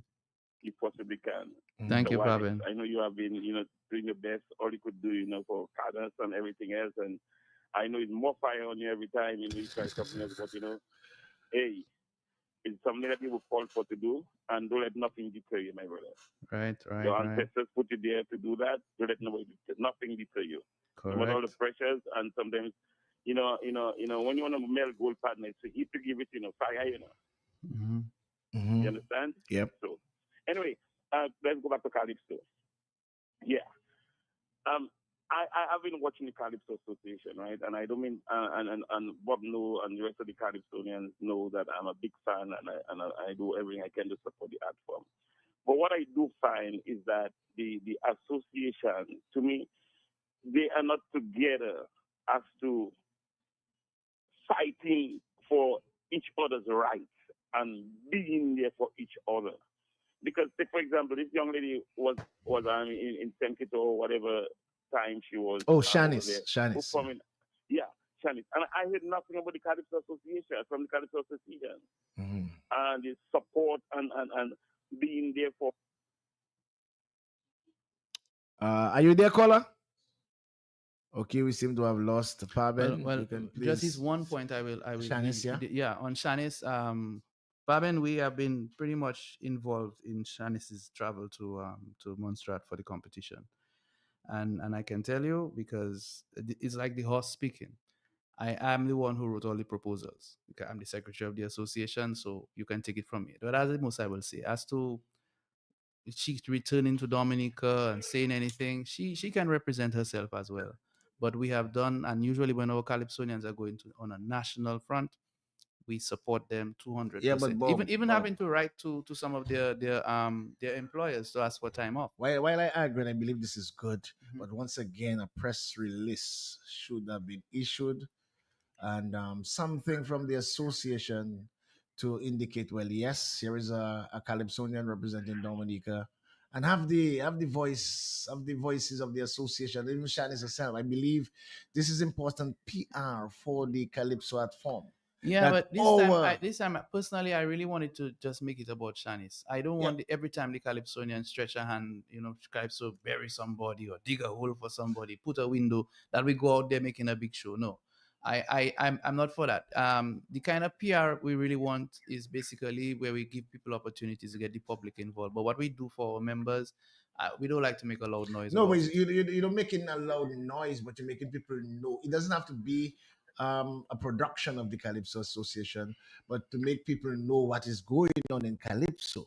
you possibly can. Thank The you, wallets. Babin. I know you have been, you know, doing your best, all you could do, you know, for cadence and everything else. And I know it's more fire on you every time, you know, you try something else, but, you know, hey, it's something that you were called for to do, and don't let nothing deter you, my brother. Right, right, Your right. ancestors put you there to do that. Don't let nothing deter you. No matter all the Correct. pressures, and sometimes, when you want to male gold partner, it's a heat to give it, you know, fire, you know. Hmm. You Mm-hmm. understand? Yep. So, anyway, let's go back to Calypso. Yeah. Um, I've been watching the Calypso Association, right? And I don't mean and Bob know and the rest of the Calypsonians know that I'm a big fan and I do everything I can to support the art form. But what I do find is that the association, to me, they are not together as to fighting for each other's rights and being there for each other. Because, say, for example, this young lady was in Tenkito or whatever time she was Oh, over Shanice. there Shanice. Yeah. performing. Yeah, Shanice. And I heard nothing about the Calypso Association, from the Calypso Association, Mm-hmm. and the support and being there for. Are you there, caller? Okay, we seem to have lost Well, Fabian. well, You can just his please. one point. I will Shanice, yeah? yeah, on Shanice. Babin, we have been pretty much involved in Shanice's travel to Montserrat for the competition, and I can tell you because it's like the horse speaking. I am the one who wrote all the proposals. Okay, I'm the secretary of the association, so you can take it from me. But as the most I will say, as to she returning to Dominica and saying anything, she can represent herself as well. But we have done, and usually when our Calypsonians are going to on a national front, we support them Yeah, but 200%. Even Bob, even Bob, having to write to some of their employers to ask for time off. while I agree and I believe this is good, Mhm. but once again, a press release should have been issued and something from the association to indicate, well, yes, here is a Calypsonian representing Dominica, and have the voices of the association, even Shanice herself. I believe this is important PR for the Calypso art form. Yeah, That but our this time personally, I really wanted to just make it about Shanice. I don't yeah, want every time the Calypsonian stretch a hand, Calypso bury somebody or dig a hole for somebody, put a window, that we go out there making a big show. No, I'm not for that. The kind of PR we really want is basically where we give people opportunities to get the public involved. But what we do for our members, we don't like to make a loud noise no, but about it. you're not making a loud noise, but you're making people know. It doesn't have to be a production of the Calypso Association, but to make people know what is going on in Calypso.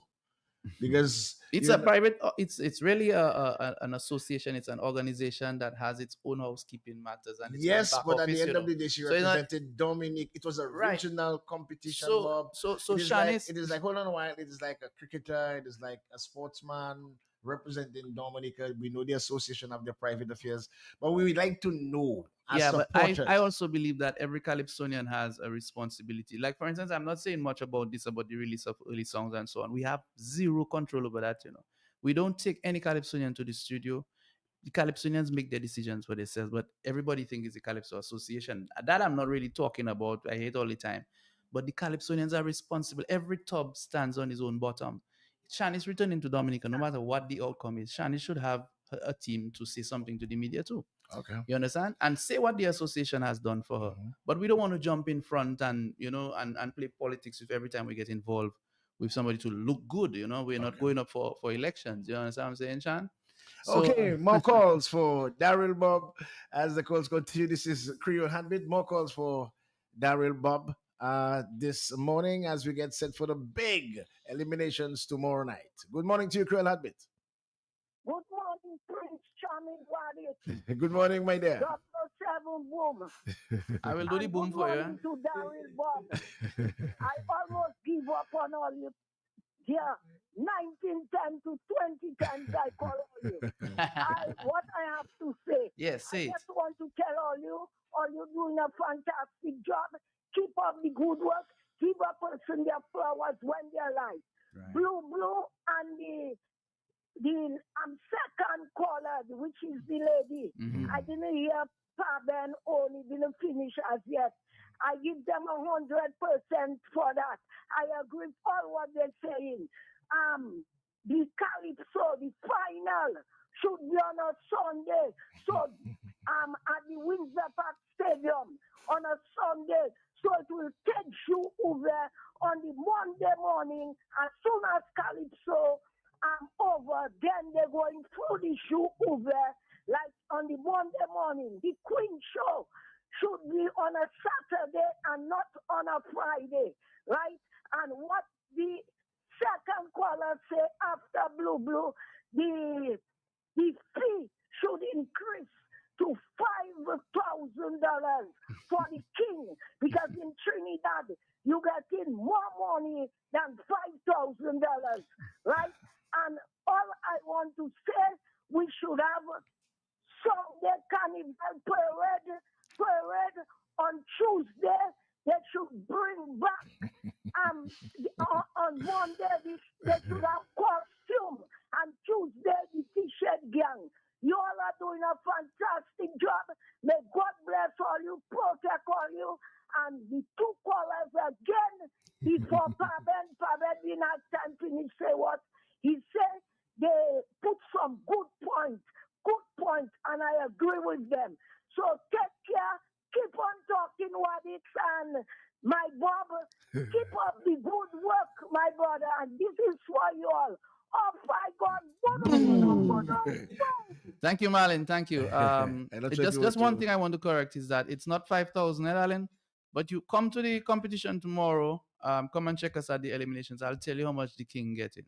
Because It's a private. It's really an association. It's an organization that has its own housekeeping matters and its own yes, back but at the office. end of the day, she So it's not represented Dominic. It was a right. regional competition, So Bob. so Shanice. It is like hold on a while. It is like a cricketer. It is like a sportsman representing Dominica. We know the association of their private affairs, but we would like to know as Yeah, but I supporters. also believe that every Calypsonian has a responsibility. Like for instance, I'm not saying much about this about the release of early songs and so on. We have zero control over that. We don't take any Calypsonian to the studio. The Calypsonians make their decisions for themselves, but everybody thinks it's the Calypso Association. That I'm not really talking about. I hate all the time. But the Calypsonians are responsible. Every tub stands on his own bottom. Shan is returning to Dominica, no matter what the outcome is. Shan should have a team to say something to the media too. Okay. You understand? And say what the association has done for her. Mhm. But we don't want to jump in front and and play politics with every time we get involved with somebody to look good. We're not Okay. going up for elections. You understand what I'm saying, Shan? So Okay, more calls for Daryl Bob as the calls continue. This is Creole Handbit. More calls for Daryl Bob this morning as we get set for the big eliminations tomorrow night. Good morning to you, Creole Heartbeat. Good morning, Prince Charming Waddy, Good morning, my dear. Dr. Seven Boom, I will do the and boom good for you. Eh? morning to Daryl Bob. I almost give up on all you. Yeah, 1910 to 2010, I call all you. What I have to say, Yes, I say it. just want to tell all you doing a fantastic job. Keep up the good work. Give a person their flowers when they're alive. Right. Blue, and the second caller, which is the lady. Mhm. I didn't hear Fabian only didn't finish as yet. I give them 100% for that. I agree with all what they're saying. The Calypso, the final should be on a Sunday. So at the Windsor Park Stadium on a Sunday. So it will take you over on the Monday morning as soon as Calypso over, then they're going through the shoe over, like on the Monday morning. The Queen show should be on a Saturday and not on a Friday, right? And what the second caller say after Blue, the fee should increase to $5,000 for the king, because in Trinidad you get in more money than $5,000, right? And all I want to say, we should have Sunday Carnival parade on Tuesday. They should bring back on Monday they should have costume, and Tuesday the T-shirt gang. You all are doing a fantastic job. May God bless all you, protect all you, and the two callers again before Paben didn't have time to finish say what he said. They put some good points, and I agree with them. So take care, keep on talking what it's, and my Bob, keep up the good work, my brother, and this is for you all. Off I go. Thank you, Marlon. Thank you. I'm not sure if you Just want one to- thing I want to correct is that it's not 5,000, Marlon. But you come to the competition tomorrow. Come and check us at the eliminations. I'll tell you how much the king getting.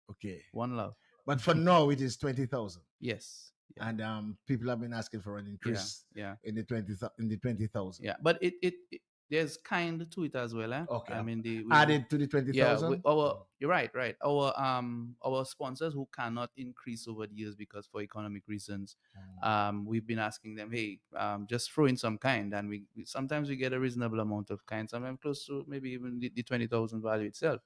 Okay. One love. But for now, it is 20,000. Yes. Yeah. And people have been asking for an increase Yeah. in the 20,000. Yeah. But it there's kind to it as well. Eh? Okay. I mean Added to the yeah, 20,000. you're right. Our sponsors who cannot increase over the years because for economic reasons, we've been asking them, hey, just throw in some kind, and we sometimes we get a reasonable amount of kind, sometimes close to maybe even the 20,000 value itself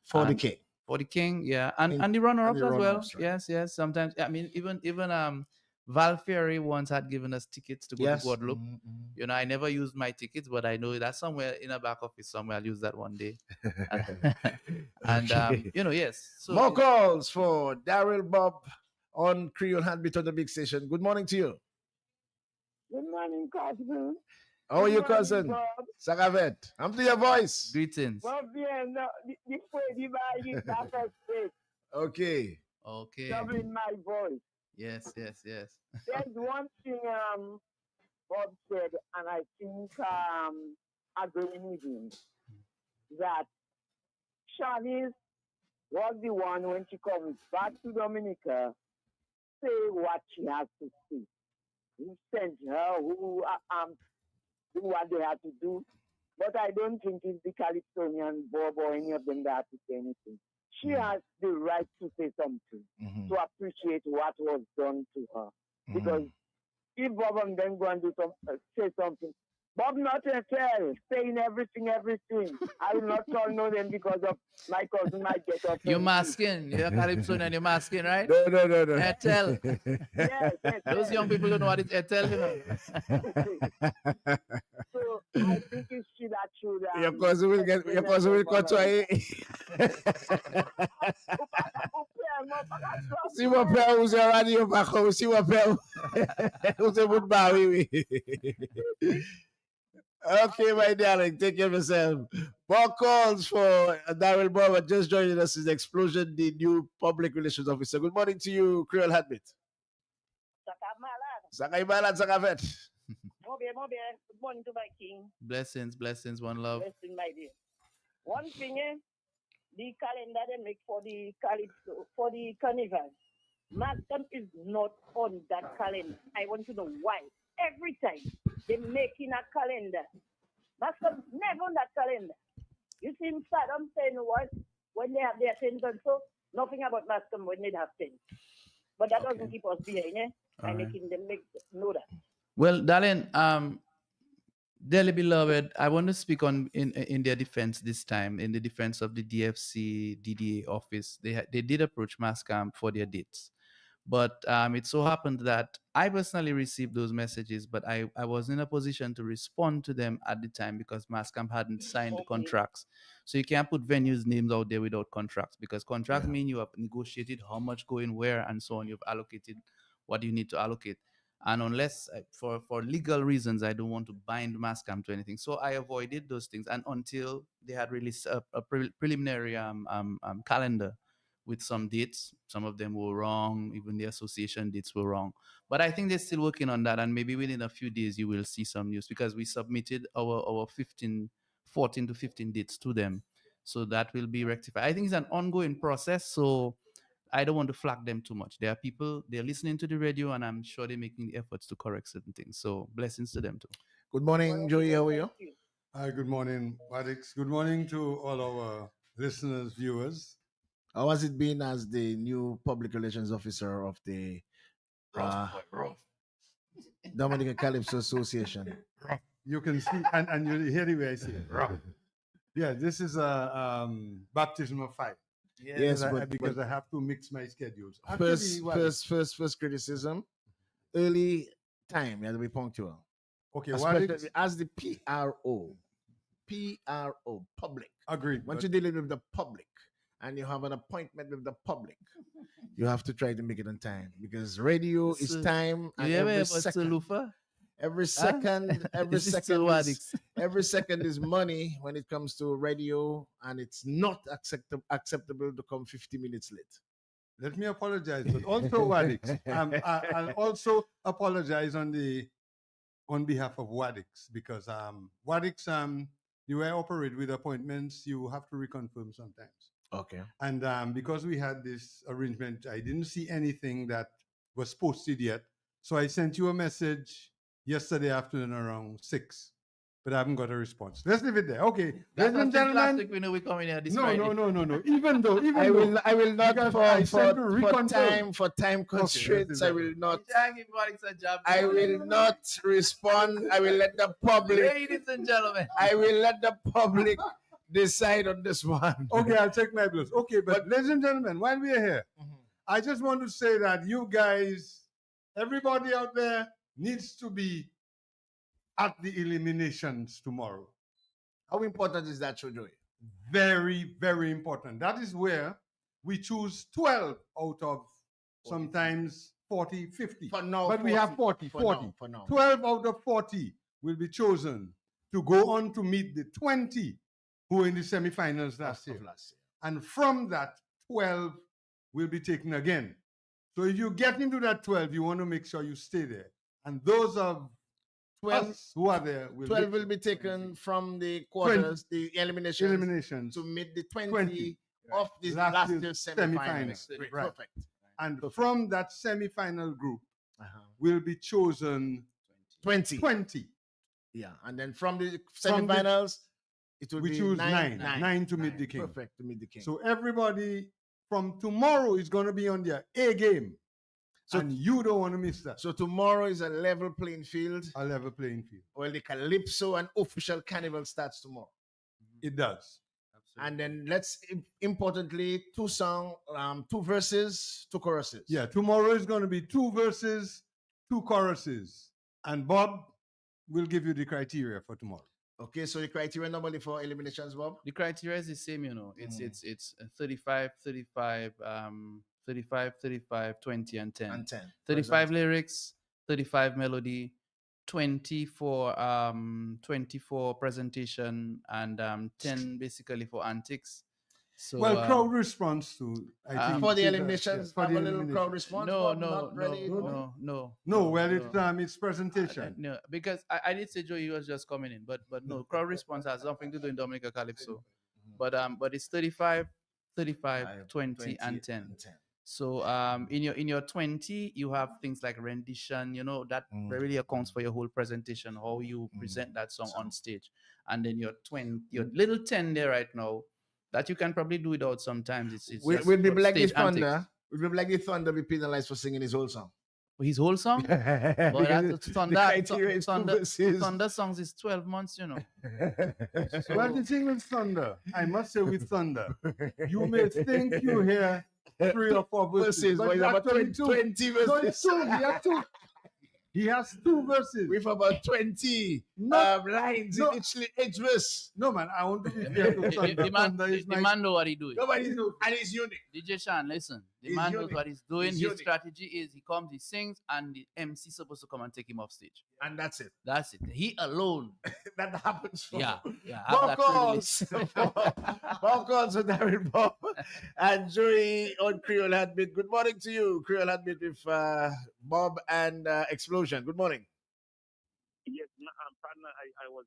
For the And- king. for the king, yeah, and the runner-ups the as well. runners, right. Yes. Sometimes I mean even Val Ferry once had given us tickets to go Yes. to Guadeloupe. Mhm. You know, I never used my tickets, but I know that somewhere in a back office somewhere I'll use that one day. And Okay. yes. So More calls for Daryl Bob on Creole Handbit on the big station. Good morning to you. Good morning, cousin. How are you, Good morning, cousin? Bob. Sagavet. I'm to your voice. greetings. Bob, bien, the way the that's a state, Okay. Okay. doubling my voice. Yes. There's one thing Bob said, and I think agreeing with him, that Shanice was the one when she comes back to Dominica, say what she has to say. Who sent her, who do what they have to do. But I don't think it's the Calypsonian Bob or any of them that have to say anything. She has the right to say something, Mhm. to appreciate what was done to her. Because if Bob and then go and say something, Bob not a tell, saying everything. I will not tell no them because of my cousin might get offended. You're masking. You're Calypso and you're masking, right? No. Etel. Yes. Those young people don't know what it's Etel, you know. So I think it's she that should. Your cousin will cut to a. Si mon père vous a radio par contre, si mon père vous a bout de oui. Okay, my darling, take care of yourself. More calls for Daryl Bob just joining us is Explosion, the new public relations officer. Good morning to you, Creole Heartbeat. Sakay Malad, Sakavet. Good morning to my king. Blessings, blessings, one love. Blessing, my dear. One thing, the calendar they make for the calypso, for the carnival. Mascom is not on that calendar. I want to know why. Every time they making a calendar, Mascom never on that calendar. You see him start, I'm saying what? When they have their tents and so, nothing about Mascom when they have tents. But that doesn't keep us behind, by All right. making them make know that. Well, darling, dearly beloved, I want to speak on in their defense this time, in the defense of the DFC DDA office. They did approach Mascam for their dates. But it so happened that I personally received those messages, but I was in a position to respond to them at the time because Mascamp hadn't signed the Okay. contracts. So you can't put venues' names out there without contracts because contracts Yeah. mean you have negotiated how much going where and so on. You've allocated what you need to allocate. And unless for legal reasons, I don't want to bind Mascamp to anything. So I avoided those things. And until they had released a preliminary calendar with some dates. Some of them were wrong. Even the association dates were wrong. But I think they're still working on that. And maybe within a few days, you will see some news because we submitted our 14 to 15 dates to them. So that will be rectified. I think it's an ongoing process. So I don't want to flag them too much. There are people, they're listening to the radio, and I'm sure they're making the efforts to correct certain things. So blessings to them too. Good morning, Joey. How are you? Thank you. Hi, good morning, Wadix. Good morning to all our listeners, viewers. How has it been as the new public relations officer of the uh, Dominican Calypso Association? You can see, and you hear the way I say it. Yeah, this is a baptism of fire. Yes, because but I have to mix my schedules. first, Actually, first criticism. Early time, you have to be punctual. okay, Especially Wadix, as the PRO, public. agreed. Once but you're dealing with the public and you have an appointment with the public, you have to try to make it on time because radio is So, time, and You ever every have a second, Salufa? every Huh? second, every Is this second still is, Wadix? every second is money when it comes to radio, and it's not acceptable to come 50 minutes late. let me apologize, but also Wadix. I'll also apologize on behalf of Wadix because Wadix, the way I operate with appointments, you have to reconfirm sometimes. Okay. And because we had this arrangement, I didn't see anything that was posted yet. So I sent you a message yesterday afternoon around 6, but I haven't got a response. Let's leave it there. Okay, That's ladies and not since last gentlemen. week we know we coming here this No, Friday. no. Even though, I will not because for, I for, sent to for reconfirm. time constraints. I will not. Give Alex a job. I will not respond. I will let the public. Ladies and gentlemen. I will let the public decide on this one. Okay, I'll take my blues. Okay, but ladies and gentlemen, while we are here, I just want to say that you guys, everybody out there, needs to be at the eliminations tomorrow. How important is that, Joey? Very, very important. That is where we choose 12 out of sometimes 40, 50. For now, But we have 40. For now. 12 out of 40 will be chosen to go on to meet the 20 who were in the semifinals last year. And from that, 12 will be taken again. So if you get into that 12, you want to make sure you stay there. And those of 12, us who are there will 12 will be taken from the quarters, the eliminations, to meet the 20 of the last year's semifinals. Right. Perfect. And from that semifinal group will be chosen 20. 20. Yeah. And then from the From the- semifinals, it will We be choose nine nine to meet the king. Perfect, to meet the king. So everybody from tomorrow is going to be on their A game. So- And you don't want to miss that. So tomorrow is a level playing field. A level playing field. Well, the Calypso and official carnival starts tomorrow. It does. And then importantly, two verses, two choruses. Yeah, tomorrow is going to be 2 verses, 2 choruses. And Bob will give you the criteria for tomorrow. Okay, so the criteria normally for eliminations, Bob? The criteria is the same, It's 35, 20, and 10. And 10. 35 lyrics, 35 melody, 20 for 20 for presentation, and 10 basically for antics. So Well, crowd response to, I think For it the is, yes, eliminations, for have the a little crowd elimination. response, no, Bob. no, Not no, really. No. no, no, No, no, well, no. it's presentation. No, because I did say Joey was just coming in, but no, crowd response has nothing to do in Dominica Calypso. But it's 35, 35, 20, 20 and 10. and 10. So in your 20 you have things like rendition, that really accounts for your whole presentation, how you present that song on stage. And then your little 10 there right now, that you can probably do without sometimes. It's Will, just will be for like the stage antics. Thunder. Will be like the Thunder be penalized for singing his whole song. His whole song? But Because that the criteria is two verses. Thunder songs is 12 months, Well, the thing with Thunder, I must say with Thunder, you may think you hear 3 or 4 verses, Verses, but but it's it's about actually 20 two. No, verses. it's two. He has two. He has 2 verses. With about 20 lines no. in each verse. No, man, I want to be fair to Thunder. The man, Thunder is the my man know what he doing. Nobody knows. And it's unique. DJ Shan, listen. The He's man knows unique. what he's doing. He's His unique. strategy is he comes, he sings, and the MC supposed to come and take him off stage. And that's it. That's it. He alone. That happens for Yeah. More Have that calls. privilege. More calls with Darren Bob and Joey on Creole Heartbeat. Good morning to you, Creole Heartbeat with Bob and Explosion. Good morning. Yes, partner, I was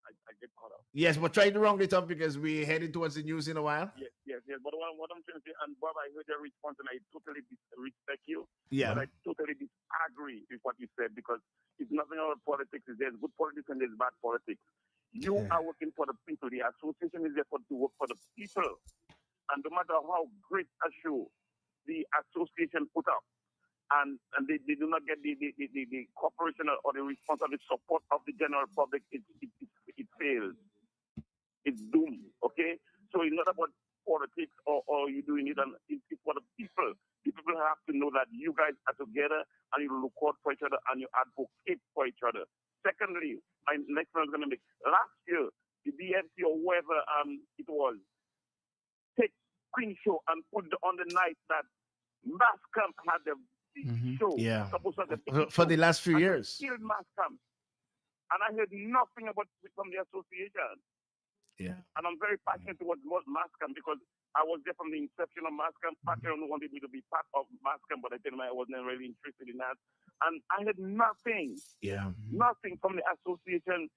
I get caught up. Yes, but try to round it up because we're heading towards the news in a while. Yes. But what I'm trying to say, and Bob, I heard your response, and I totally respect you. Yeah. But I totally disagree with what you said because it's nothing about politics. There's good politics and there's bad politics. You are working for the people. The association is there to work for the people. And no matter how great a show the association put up, and they do not get the cooperation or the response or the support of the general public, it fails. It's doomed. Okay? So it's not about politics or you doing it, and it's for the people. The people have to know that you guys are together and you look out for each other and you advocate for each other. Secondly, my next one is going to make last year, the DMC or whoever it was, take Queen Show and put on the night that Mass Camp had the big show. Yeah. Supposed to have the big For show. the last few And they years. killed Mass Camp. And I heard nothing about it from the association. Yeah. And I'm very passionate towards Mascam because I was there from the inception of Mascam. Patrick wanted me to be part of Mascam, but I told him I wasn't really interested in that. And I had nothing, Yeah. nothing from the association,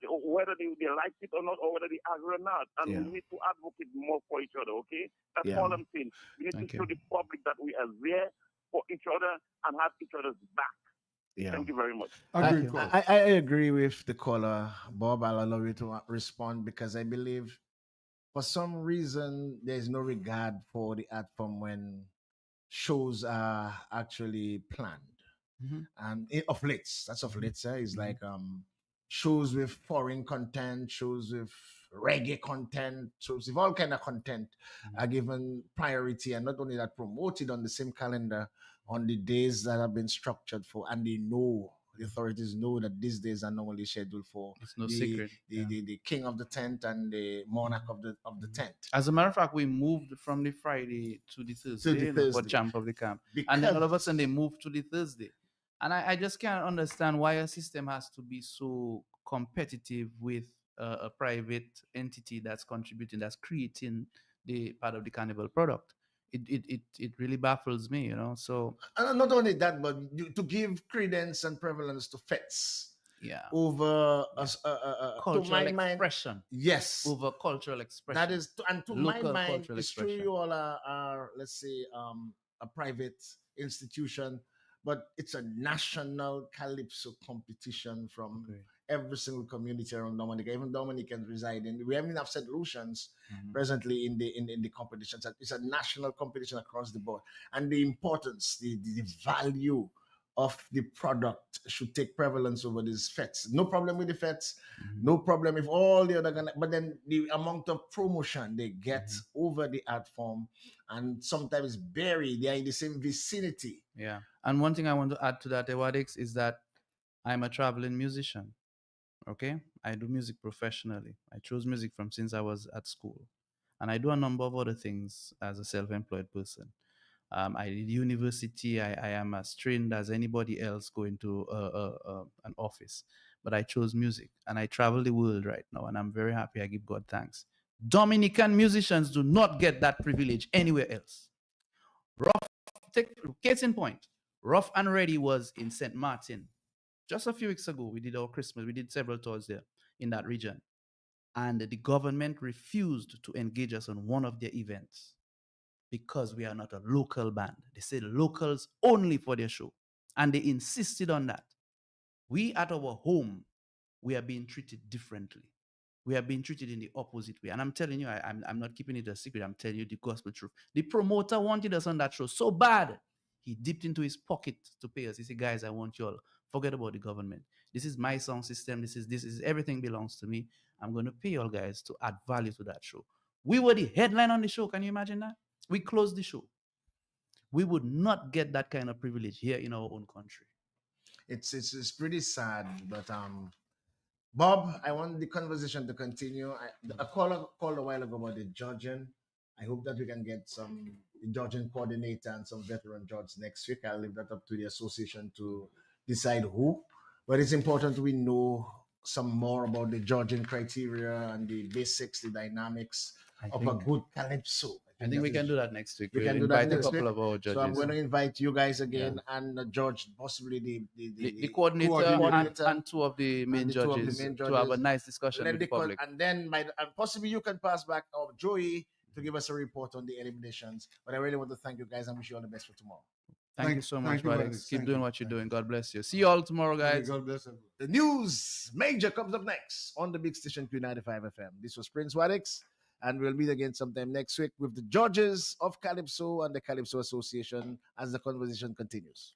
whether they liked it or not, or whether they agree or not. And Yeah. we need to advocate more for each other, okay? That's Yeah. all I'm saying. We need Thank to show you. the public that we are there for each other and have each other's back. Yeah. Thank you very much. agreed. I agree with the caller, Bob. I'll allow you to respond because I believe for some reason there's no regard for the art form when shows are actually planned. Mhm. And of late, that's of late, sir. It's like shows with foreign content, shows with reggae content, shows with all kind of content are given priority, and not only that, promoted on the same calendar on the days that have been structured for, and they know the authorities know that these days are normally scheduled for It's no the, secret. the, Yeah. the king of the tent and the monarch of the tent. As a matter of fact, we moved from the Friday to the Thursday, for Thursday. Champ of the Camp. And then all of a sudden they moved to the Thursday. And I just can't understand why a system has to be so competitive with a private entity that's contributing, that's creating the part of the carnival product. It really baffles me, So And not only that, but to give credence and prevalence to fets yeah, over to cultural my mind, expression yes, over cultural expression. that is, and to my Local mind, cultural it's true expression. you all are let's say a private institution, but it's a national calypso competition from Agreed. every single community around Dominica. Even Dominicans reside in. We have enough St. Lucians Mhm. presently in the competitions. It's a national competition across the board, and the importance, the value of the product should take prevalence over these fets. No problem with the fets, Mhm. no problem if all the other, but then the amount of promotion they get over the art form, and sometimes buried, they are in the same vicinity. Yeah. And one thing I want to add to that, Ewadix, is that I'm a traveling musician. Okay. I do music professionally. I chose music from since I was at school. And I do a number of other things as a self employed person. I did university. I am as trained as anybody else going to an office. But I chose music and I travel the world right now. And I'm very happy. I give God thanks Dominican musicians do not get that privilege anywhere else. Rough, take case in point, Rough and Ready was in St. Martin just a few weeks ago. We did our Christmas, we did several tours there in that region. And the government refused to engage us on one of their events because we are not a local band. They said locals only for their show. And they insisted on that. We at our home, we are being treated differently. We are being treated in the opposite way. And I'm telling you, I'm not keeping it a secret. I'm telling you the gospel truth. The promoter wanted us on that show so bad, he dipped into his pocket to pay us. He said, guys, I want you all. Forget about the government. This is my sound system. This is everything belongs to me. I'm going to pay you all guys to add value to that show. We were the headline on the show. Can you imagine that? We closed the show. We would not get that kind of privilege here in our own country. It's pretty sad, but Bob, I want the conversation to continue. A caller called a while ago about the judging. I hope that we can get some judging coordinator and some veteran judges next week. I'll leave that up to the association to decide who. But it's important we know some more about the judging criteria and the basics, the dynamics of a good calypso. I think we can do that next week. We We'll can do that invite a next couple week. of our judges. So I'm going to invite you guys again and George, possibly the coordinator and two of the main judges to have a nice discussion with the public. And then and possibly you can pass back Joey to give us a report on the eliminations. But I really want to thank you guys and wish you all the best for tomorrow. Thank you so much, buddy. Keep doing what you're doing. God bless you. See you all tomorrow, guys. God bless everyone. The news major comes up next on the big station Q95 FM. This was Prince Wadix, and we'll meet again sometime next week with the judges of Calypso and the Calypso Association as the conversation continues.